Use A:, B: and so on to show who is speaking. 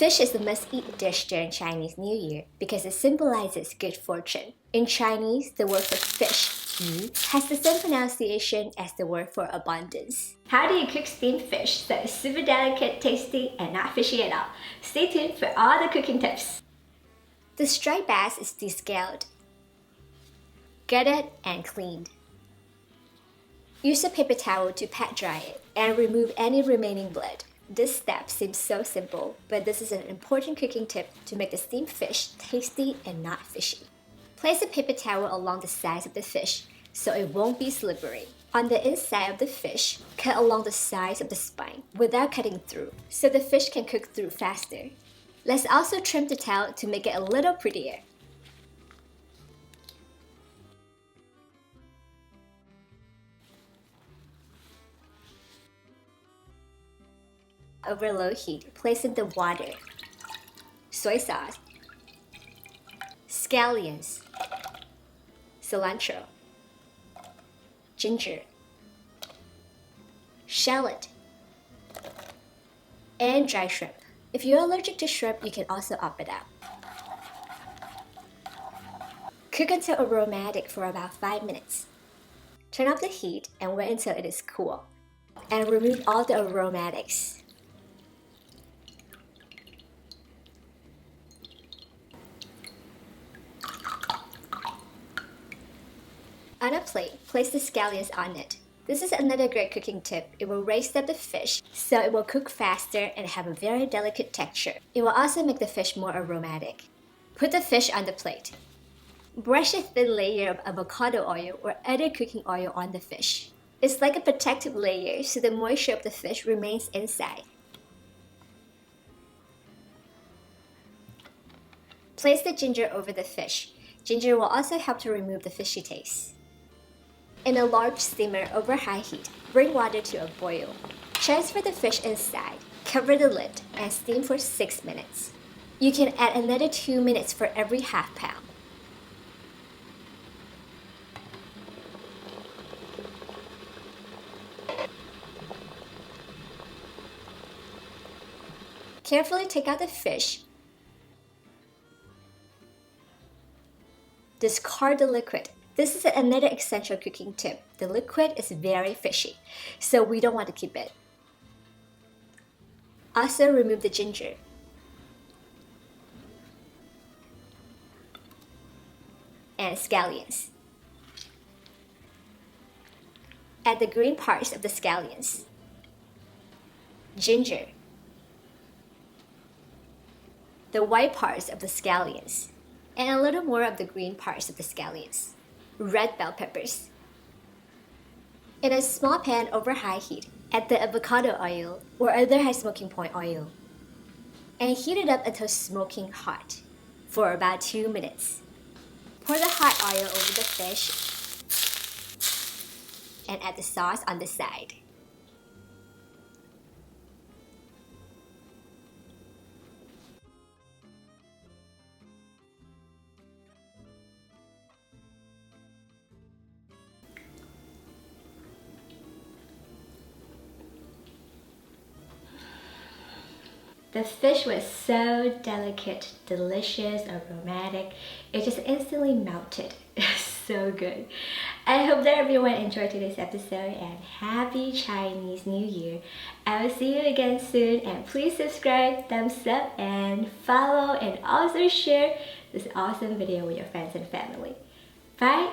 A: Fish is the must-eat dish during Chinese New Year because it symbolizes good fortune. In Chinese, the word for fish, 鱼, has the same pronunciation as the word for abundance. How do you cook steamed fish so it's super delicate, tasty, and not fishy at all? Stay tuned for all the cooking tips. The striped bass is descaled, gutted, and cleaned. Use a paper towel to pat dry it and remove any remaining blood. This step seems so simple, but this is an important cooking tip to make the steamed fish tasty and not fishy. Place a paper towel along the sides of the fish so it won't be slippery. On the inside of the fish, cut along the sides of the spine without cutting through, so the fish can cook through faster. Let's also trim the tail to make it a little prettier. Over low heat, place in the water, soy sauce, scallions, cilantro, ginger, shallot, and dry shrimp. If you're allergic to shrimp, you can also opt it out. Cook until aromatic for about 5 minutes. Turn off the heat and wait until it is cool, and remove all the aromatics. On a plate, place the scallions on it. This is another great cooking tip. It will raise up the fish, so it will cook faster and have a very delicate texture. It will also make the fish more aromatic. Put the fish on the plate. Brush a thin layer of avocado oil or other cooking oil on the fish. It's like a protective layer, so the moisture of the fish remains inside. Place the ginger over the fish. Ginger will also help to remove the fishy taste. In a large steamer over high heat, bring water to a boil. Transfer the fish inside, cover the lid, and steam for 6 minutes. You can add another 2 minutes for every half pound. Carefully take out the fish. Discard the liquid. This is another essential cooking tip. The liquid is very fishy, so we don't want to keep it. Also remove the ginger. And scallions. Add the green parts of the scallions. Ginger. The white parts of the scallions. And a little more of the green parts of the scallions. Red bell peppers. In a small pan over high heat, add the avocado oil or other high smoking point oil and heat it up until smoking hot for about 2 minutes. Pour the hot oil over the fish and add the sauce on the side. The fish was so delicate, delicious, aromatic. It just instantly melted. So good. I hope that everyone enjoyed today's episode and happy Chinese New Year. I will see you again soon, and please subscribe, thumbs up, and follow, and also share this awesome video with your friends and family. Bye!